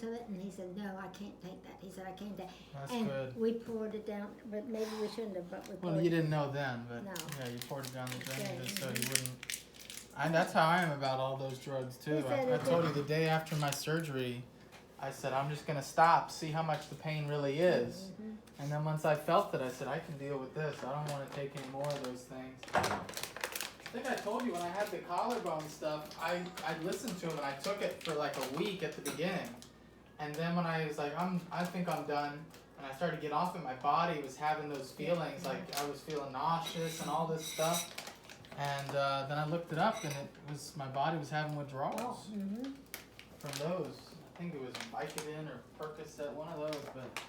of it, and he said, no, I can't take that. He said, I can't take. That's and good. we poured it down, but maybe we shouldn't have. But we poured Well, you didn't know then, but No. yeah, you poured it down the drain Yeah, just so you wouldn't. That's how I am about all those drugs too. He said I it told you did. the day after my surgery, I said I'm just gonna stop, see how much the pain really is, Mm-hmm. and then once I felt it, I said I can deal with this. I don't want to take any more of those things. I think I told you when I had the collarbone stuff, I listened to him and I took it for like a week at the beginning, and then when I was like I think I'm done, and I started to get off it, my body was having those feelings like I was feeling nauseous and all this stuff, and then I looked it up and it was my body was having withdrawals Mm-hmm. from those. I think it was Vicodin or Percocet, one of those. But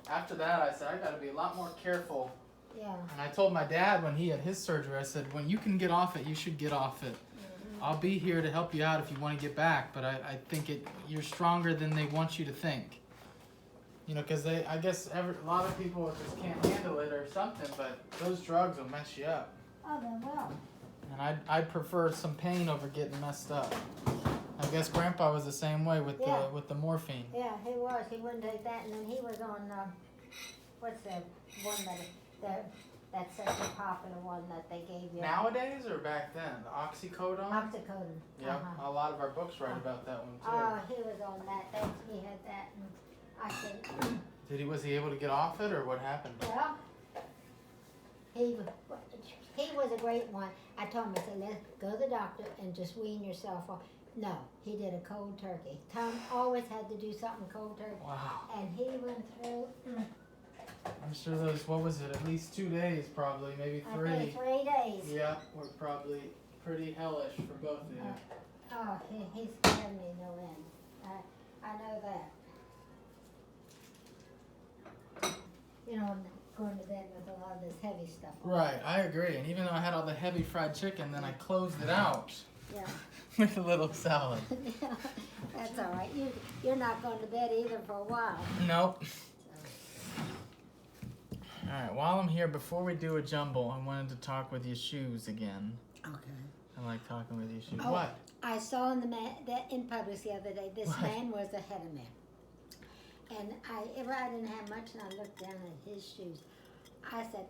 after that, I said I got to be a lot more careful. Yeah. And I told my dad when he had his surgery, I said, when you can get off it, you should get off it. Mm-hmm. I'll be here to help you out if you want to get back, but I think you're stronger than they want you to think. You know, because I guess a lot of people just can't handle it or something, but those drugs will mess you up. Oh, they will. And I'd prefer some pain over getting messed up. I guess Grandpa was the same way with the morphine. Yeah, he was. He wouldn't take that, and then he was on what's the one that's such a popular one that they gave you? Nowadays or back then? The oxycodone? Oxycodone. Yeah, a lot of our books write about that one too. Oh, he was on that. He had that, and I said, Was he able to get off it, or what happened? well, he was a great one. I told him, I said, let's go to the doctor and just wean yourself off. No, he did a cold turkey. Tom always had to do something cold turkey. Wow. And he went through, I'm sure those, what was it, at least 2 days probably, maybe 3. I think 3 days. Yeah, were probably pretty hellish for both of you. Oh, he scared me no end. I know that. You know, I'm going to bed with a lot of this heavy stuff on. Right, I agree. And even though I had all the heavy fried chicken, then I closed it out Yeah. with a little salad. Yeah, that's all right. You're not going to bed either for a while. Nope. All right, while I'm here, before we do a jumble, I wanted to talk with your shoes again. Okay. I like talking with your shoes. Oh, What? I saw in in Publix the other day, this What? man was ahead of me. And I didn't have much, and I looked down at his shoes. I said,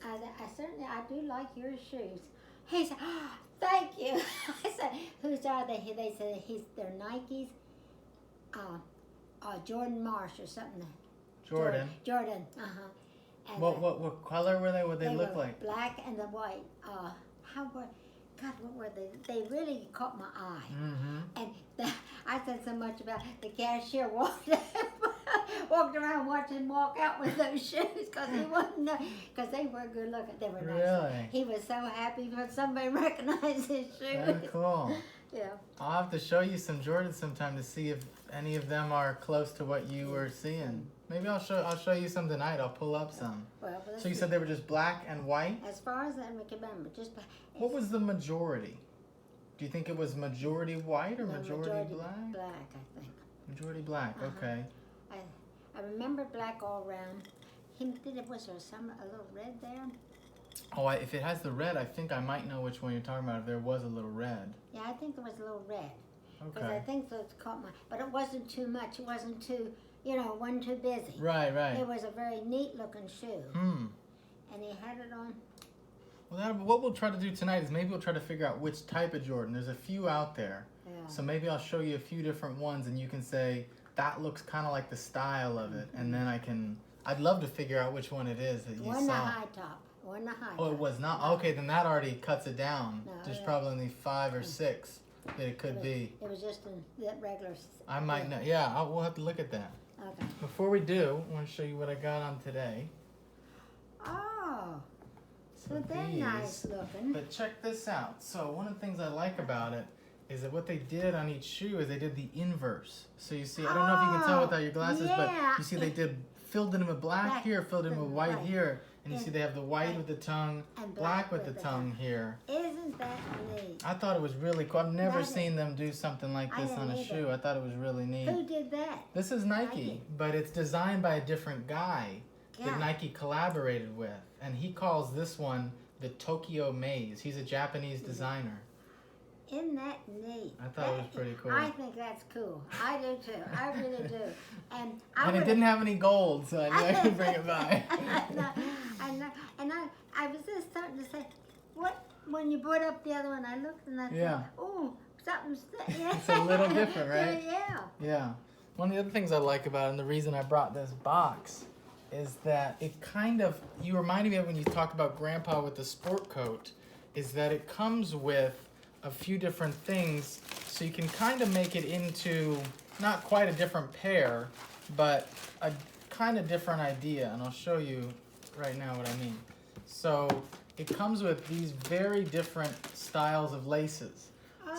I do like your shoes. He said, oh, thank you. I said, whose are they? They said they're Nikes, Jordan Marsh or something. Jordan. Jordan, uh-huh. And, What color were they? What they look were like? black and the white. God, what were they? They really caught my eye. Mm-hmm. And I said so much about the cashier walked around watching him walk out with those shoes because he wouldn't know, because they were good looking. They were nice. Really? He was so happy because somebody recognized his shoes. Very cool. Yeah. I'll have to show you some Jordans sometime to see if any of them are close to what you were seeing. Maybe I'll show you some tonight. I'll pull up some. Well, So you said they were just black and white? as far as I can remember, just What was the majority? Do you think it was majority white or no, majority black? Black, I think. Majority black, okay. I remember black all around. Was there a little red there? Oh, if it has the red, I think I might know which one you're talking about if there was a little red. Yeah, I think there was a little red. Because Okay. I think that's caught my, but it wasn't too much. It wasn't too, wasn't too busy. Right. It was a very neat looking shoe. And he had it on. Well, what we'll try to do tonight is maybe we'll try to figure out which type of Jordan. There's a few out there. Yeah. So maybe I'll show you a few different ones and you can say, that looks kind of like the style of it. And then I'd love to figure out which one it is that you One the saw. high top. One the high top. Oh, it was not? No. Okay, then that already cuts it down. No, There's yeah. probably only 5 or 6 that it could be. It was just in that regular. I might know. Yeah, we'll have to look at that. Okay. Before we do, I want to show you what I got on today. Oh, So so they're these- nice looking. But check this out. So one of the things I like about it is that what they did on each shoe is they did the inverse. So you see, I don't know if you can tell without your glasses, yeah. but you see they filled it in with black here, filled it in with white Right. here, and you And- see they have the white with the tongue, and black with the tongue here. Isn't that neat? I thought it was really cool. I've never That is- seen them do something like I this on a didn't shoe. either. I thought it was really neat. Who did that? This is Nike, Nike. but it's designed by a different guy Yeah. that Nike collaborated with. And he calls this one the Tokyo Maze. He's a Japanese designer. Isn't that neat? I thought it was pretty cool. I think that's cool. I do too. I really do. And it didn't have any gold, so I knew I could bring it by. I was just starting to say, what? When you brought up the other one, I looked and I thought, oh, something's yeah. It's a little different, right? Yeah. Yeah. One of the other things I like about it, and the reason I brought this box, is that it kind of, you reminded me of when you talked about Grandpa with the sport coat, is that it comes with a few different things, so you can kind of make it into not quite a different pair, but a kind of different idea, and I'll show you right now what I mean. So it comes with these very different styles of laces,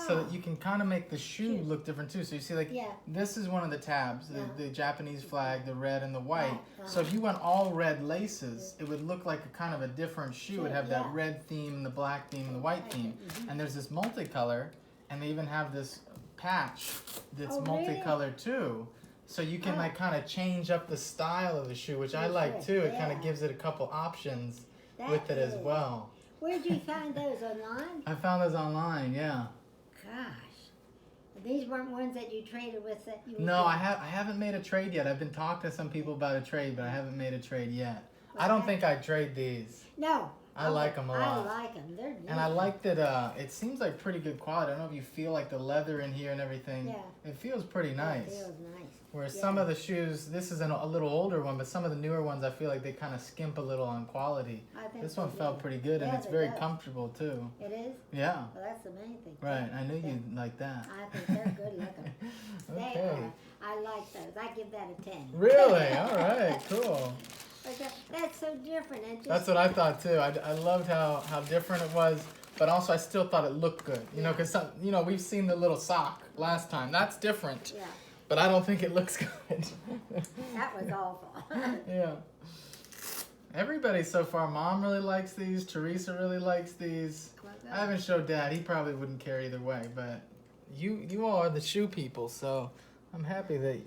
so that you can kind of make the shoe look different too. So you see, like, this is one of the tabs, the Japanese flag, the red and the white. So if you went all red laces, it would look like a kind of a different shoe. It would have that red theme, the black theme, and the white theme. And there's this multicolor, and they even have this patch that's multicolored too. So you can like kind of change up the style of the shoe, which I like too. It kind of gives it a couple options with it as well. Where'd you find those, online? I found those online, yeah. Gosh, these weren't ones that you traded with. That you no, I haven't made a trade yet. I've been talking to some people about a trade, but I haven't made a trade yet. I don't think I'd trade these. No. I like them a lot. I like them. They're neat. And I like that it seems like pretty good quality. I don't know if you feel like the leather in here and everything. Yeah. It feels pretty nice. It feels nice. Whereas some of the shoes, this is a little older one, but some of the newer ones, I feel like they kind of skimp a little on quality. I think This one felt pretty good, and it's very comfortable too. It is? Yeah. Well, that's the main thing. Right. I knew you'd like that. I think they're good looking. Okay. They are. I like those. I give that a 10. Really? All right. Cool. But that's so different. That's what I thought too. I loved how different it was, but also I still thought it looked good. You know, because we've seen the little sock last time. That's different. Yeah. But I don't think it looks good. That was awful. Yeah. Everybody so far. Mom really likes these. Teresa really likes these. I haven't showed Dad. He probably wouldn't care either way. But you all are the shoe people, so I'm happy that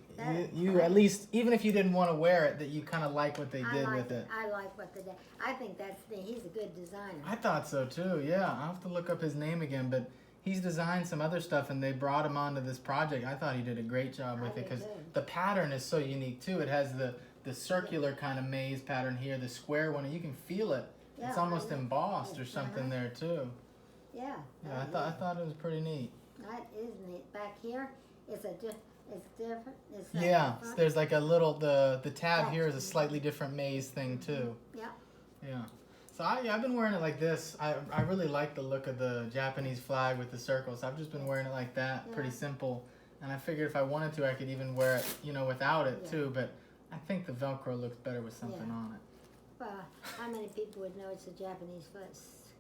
you at least, even if you didn't want to wear it, that you kind of like what they did with it. I like what they did. I think he's a good designer. I thought so too. Yeah, I'll have to look up his name again, but he's designed some other stuff, and they brought him onto this project. I thought he did a great job with it, because the pattern is so unique too. It has the circular kind of maze pattern here, the square one, and you can feel it. Yeah, it's almost embossed or something there too. Yeah. Yeah, I thought it was pretty neat. That is neat. Back here, it's different. It's like different. There's like a little the tab here is a slightly different maze thing too. Yeah. Yeah. So I've been wearing it like this. I really like the look of the Japanese flag with the circles. I've just been wearing it like that, pretty simple. And I figured if I wanted to, I could even wear it, without it too. But I think the Velcro looks better with something on it. Well, how many people would know it's the Japanese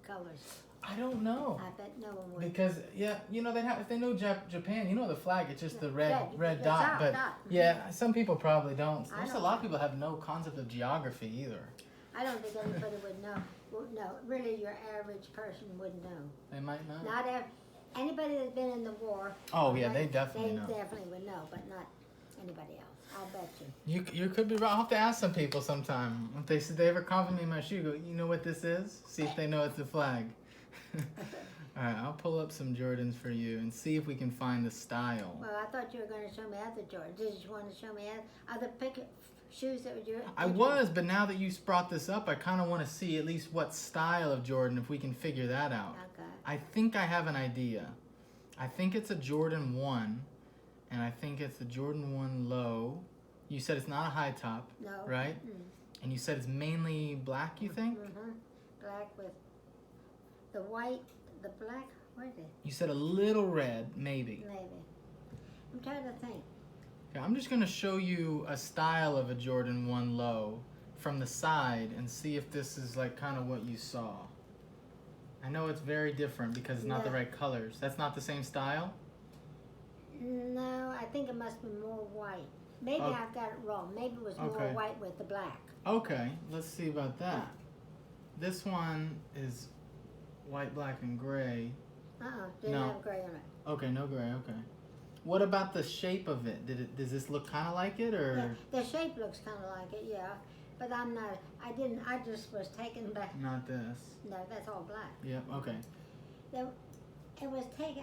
colors? I don't know. I bet no one would. Because if they know Japan, the flag. It's just the red dot. But some people probably don't. There's a lot of people have no concept of geography either. I don't think anybody would know. No, really, your average person wouldn't know. They might not. Not anybody that's been in the war. Oh yeah, they definitely know. They definitely would know, but not anybody else. I'll bet you. You could be right. I'll have to ask some people sometime. If they ever compliment me my shoe, go, you know what this is? See if they know it's a flag. All right, I'll pull up some Jordans for you and see if we can find the style. Well, I thought you were going to show me other Jordans. Did you want to show me other shoes that were yours? I was, but now that you brought this up, I kind of want to see at least what style of Jordan, if we can figure that out. Okay. I think I have an idea. I think it's a Jordan 1, and I think it's the Jordan 1 low. You said it's not a high top, right? Mm-hmm. And you said it's mainly black, you think? Mm-hmm. Black with the white, the black, what is it? You said a little red, maybe. Maybe. I'm trying to think. Okay, I'm just going to show you a style of a Jordan 1 low from the side and see if this is like kind of what you saw. I know it's very different because it's not the right colors. That's not the same style? No, I think it must be more white. Maybe I've got it wrong. Maybe it was more white with the black. Okay, let's see about that. This one is white, black, and gray. Didn't have gray on it. Okay, no gray, okay. What about the shape of it? Does this look kind of like it, or? Yeah, the shape looks kind of like it, yeah. But I just was taken back. Not this. No, that's all black. Yep, okay. It was taken.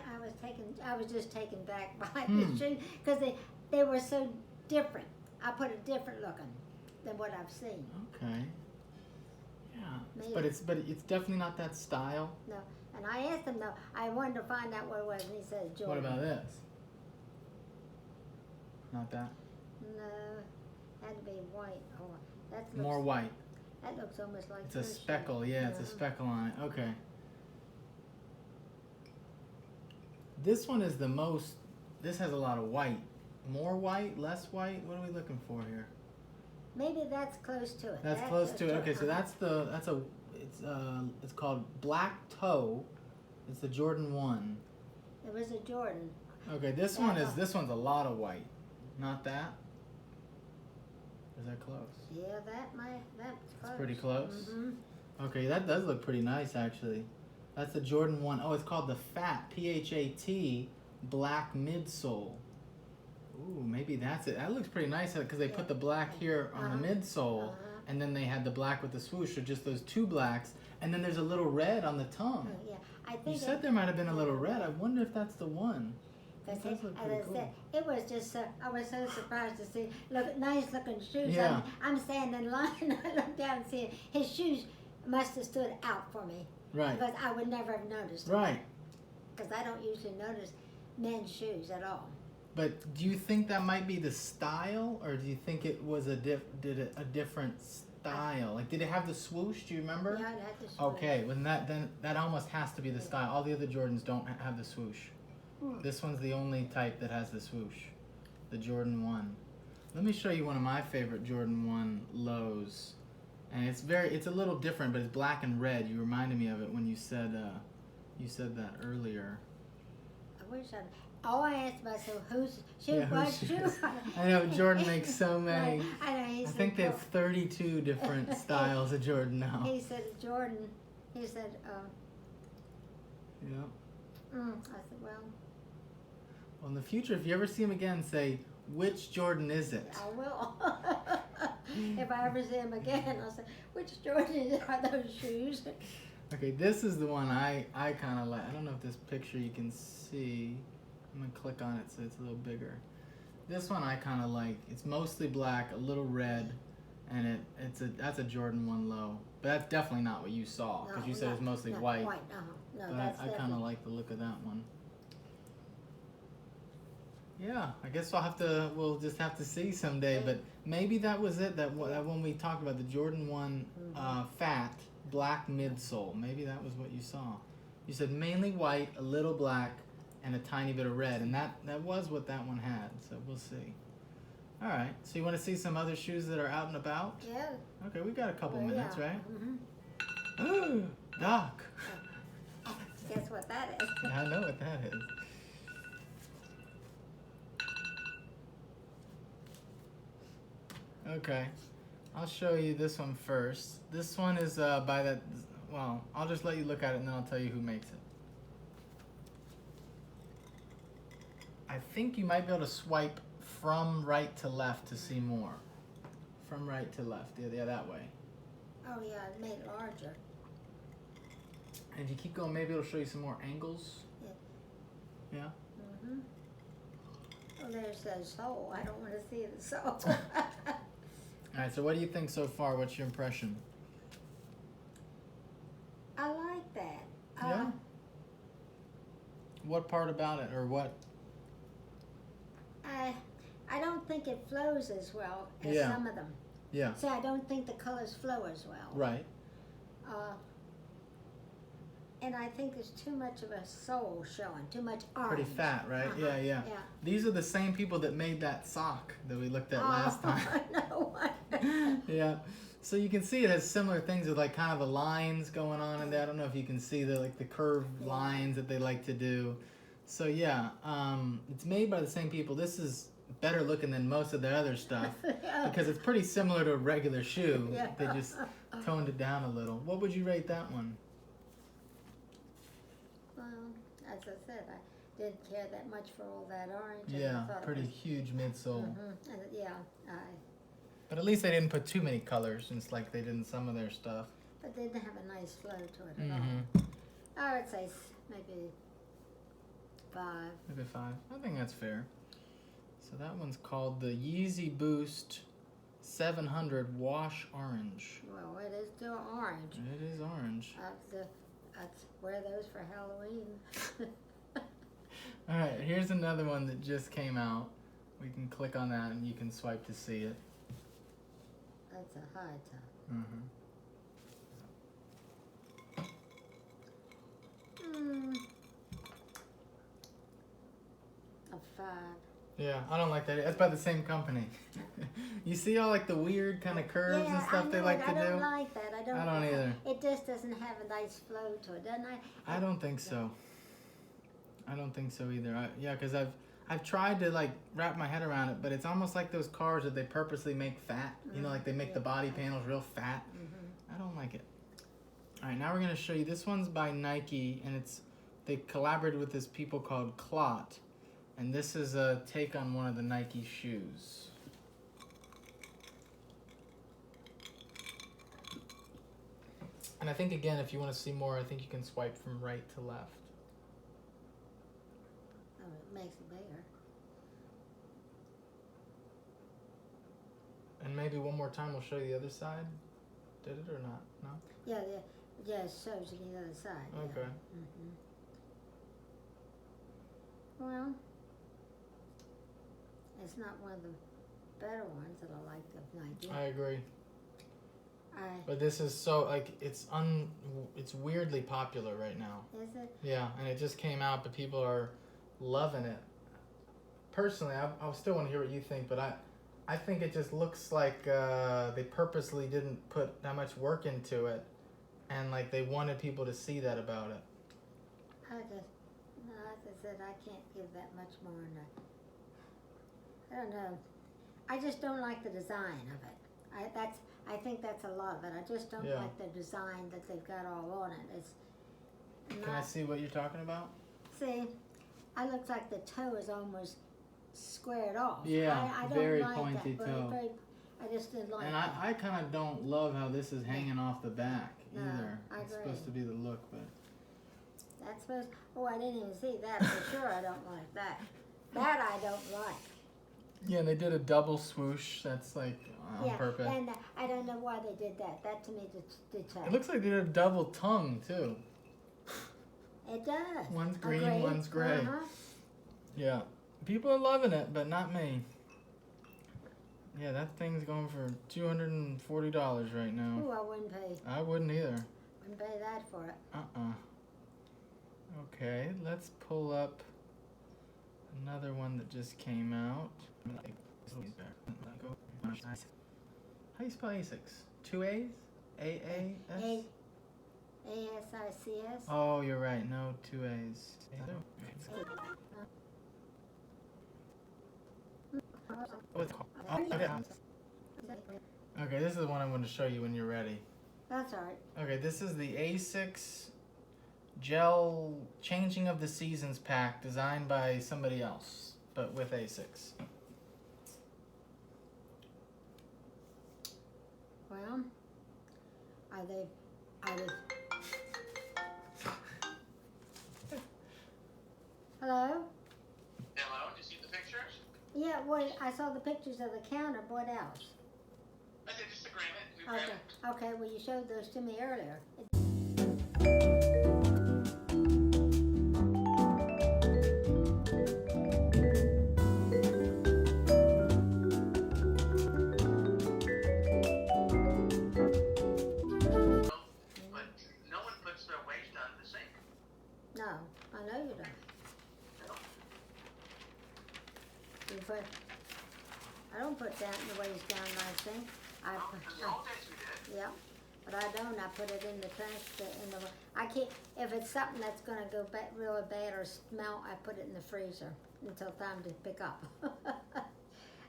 I was just taken back by the shoes because they were so different. I put a different looking than what I've seen. Okay. Yeah. Maybe. But it's definitely not that style. No. And I asked him though. I wanted to find out what it was, and he said Jordan. What about this? Not that. No, had to be white. Oh, that's More white. That looks almost like. It's a speckle. Yeah, it's a speckle on it. Okay. This one is the most. This has a lot of white. More white, less white. What are we looking for here? Maybe that's close to it. That's close to it. Okay, so it's called Black Toe. It's the Jordan 1. It was a Jordan. Okay, this one's a lot of white. Not that. Is that close? Yeah, that's close. It's pretty close. Mm-hmm. Okay, that does look pretty nice actually. That's the Jordan 1. Oh, it's called the Fat, P-H-A-T, black midsole. Ooh, maybe that's it. That looks pretty nice because they put the black here on the midsole, and then they had the black with the swoosh, or just those two blacks, and then there's a little red on the tongue. Yeah, I think you said there might have been a little red. I wonder if that's the one. Because it was just so, I was so surprised to see nice looking shoes. Yeah. I'm standing in line and I looked down and see his shoes must have stood out for me. Right. Because I would never have noticed. Right. Because I don't usually notice men's shoes at all. But do you think that might be the style, or do you think it was a different style? Like, did it have the swoosh? Do you remember? Yeah, it had the swoosh. Okay, then that almost has to be the style. All the other Jordans don't have the swoosh. This one's the only type that has the swoosh, the Jordan 1. Let me show you one of my favorite Jordan 1 lows, and it's a little different, but it's black and red. You reminded me of it when you said that earlier. I wish all I asked myself, whose shoe? What shoe? I know Jordan makes so many. I know. I think they have 32 different styles of Jordan now. He said Jordan. He said. Yeah. I said, well. Well, in the future, if you ever see him again, say, which Jordan is it? I will. If I ever see him again, I'll say, which Jordan are those shoes? Okay, this is the one I kind of like. I don't know if this picture you can see. I'm going to click on it so it's a little bigger. This one I kind of like. It's mostly black, a little red, and that's a Jordan 1 low. But that's definitely not what you saw, because you said it was mostly white. White, no, but that's I kind of like the look of that one. Yeah, I guess we'll just have to see someday, but maybe that was it, that when we talked about the Jordan 1 fat, black midsole, maybe that was what you saw. You said mainly white, a little black, and a tiny bit of red, and that was what that one had, so we'll see. All right, so you want to see some other shoes that are out and about? Yeah. Okay, we got a couple minutes, right? Mm-hmm. Doc. Guess what that is? I know what that is. Okay, I'll show you this one first. This one is by that, well, I'll just let you look at it and then I'll tell you who makes it. I think you might be able to swipe from right to left to see more. From right to left, yeah, that way. Oh yeah, I made it larger. And if you keep going, maybe it'll show you some more angles. Yeah? Mm-hmm. Oh, there's the sole. I don't want to see the sole. Alright, so what do you think so far? What's your impression? I like that. Yeah? What part about it, or what? I don't think it flows as well as some of them. Yeah. See, I don't think the colors flow as well. Right. And I think there's too much of a sole showing, too much orange. Pretty fat, right? Yeah. These are the same people that made that sock that we looked at last time. No. Yeah. So you can see it has similar things with like kind of the lines going on in there. I don't know if you can see the curved lines that they like to do. So yeah, it's made by the same people. This is better looking than most of their other stuff because it's pretty similar to a regular shoe. Yeah. They just toned it down a little. What would you rate that one? Well, as I said, I didn't care that much for all that orange. Yeah, pretty huge midsole. Mm-hmm. But at least they didn't put too many colors, just like they did in some of their stuff. But they didn't have a nice flow to it at all. I would say maybe 5. Maybe 5. I think that's fair. So that one's called the Yeezy Boost 700 Wash Orange. Well, it is still orange. It is orange. I'd wear those for Halloween. Alright, here's another one that just came out. We can click on that and you can swipe to see it. That's a high top. Mm-hmm. A 5. Yeah, I don't like that. It's by the same company. You see all like the weird kind of curves and stuff they like to do? I don't like that. I don't either. It just doesn't have a nice flow to it, doesn't it? I don't think so. I don't think so either. Yeah, because I've tried to like wrap my head around it, but it's almost like those cars that they purposely make fat. You know, like they make the body panels real fat. I don't like it. All right, now we're gonna show you. This one's by Nike, and they collaborated with this people called Clot, and this is a take on one of the Nike shoes. And I think again, if you want to see more, I think you can swipe from right to left. Oh, it makes it bigger. And maybe one more time we'll show you the other side. Did it or not? No? Yeah, it shows you the other side. Okay. Yeah. Well, it's not one of the better ones that I like of Nike. I agree. But this is so like it's weirdly popular right now. Is it? Yeah, and it just came out, but people are loving it. Personally, I still want to hear what you think, but I think it just looks like they purposely didn't put that much work into it, and like they wanted people to see that about it. As I said, I can't give that much more. I don't know. I just don't like the design of it. I think that's a lot of it. I just don't like the design that they've got all on it. Can I see what you're talking about? See, it looks like the toe is almost squared off. Yeah, I don't very like pointy that, toe. I just didn't like And that. I kind of don't love how this is hanging off the back either. It's agree. supposed to be the look, but That's supposed. Oh, I didn't even see that for sure. I don't like that. That I don't like. yeah, and they did a double swoosh. That's like on purpose. And I don't know why they did that. That to me did tell. It looks like they did a double tongue too. It does. One's green, one's gray. Yeah, people are loving it, but not me. Yeah, that thing's going for $240 right now. Ooh, I wouldn't pay. I wouldn't either. Wouldn't pay that for it. Okay, let's pull up another one that just came out. How do you spell Asics? 2 A's? A-A-S? A-S-I-C-S? Oh, you're right. No, 2 A's. Okay, this is the one I want to show you when you're ready. That's all right. Okay, this is the Asics Gel Changing of the Seasons pack designed by somebody else, but with Asics. Well, are they Hello? Hello, did you see the pictures? Yeah, what I saw the pictures of the counter. What else? I did just a granite, new granite. Okay, well you showed those to me earlier. But no one puts their waist down the sink. No, I know you don't. I don't put that in the waist down my sink. In the old days we did. Yeah, but I don't. I put it in the trash. I can't. If it's something that's gonna go really bad or smell, I put it in the freezer until time to pick up.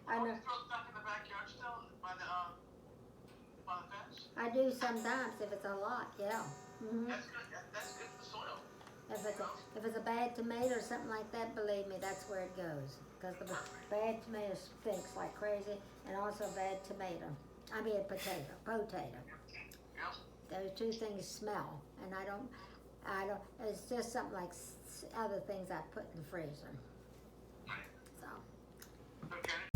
I know. You throw stuff in the backyard still by the fence? I do sometimes if it's a lot. Yeah. Mm-hmm. That's good. That's good for the soil. If it's a bad tomato or something like that, believe me, that's where it goes. Because the bad tomato stinks like crazy, and also bad tomato. I mean potato. Yep. Those two things smell, and I don't. I don't. It's just something like other things I put in the freezer. Right. So Okay.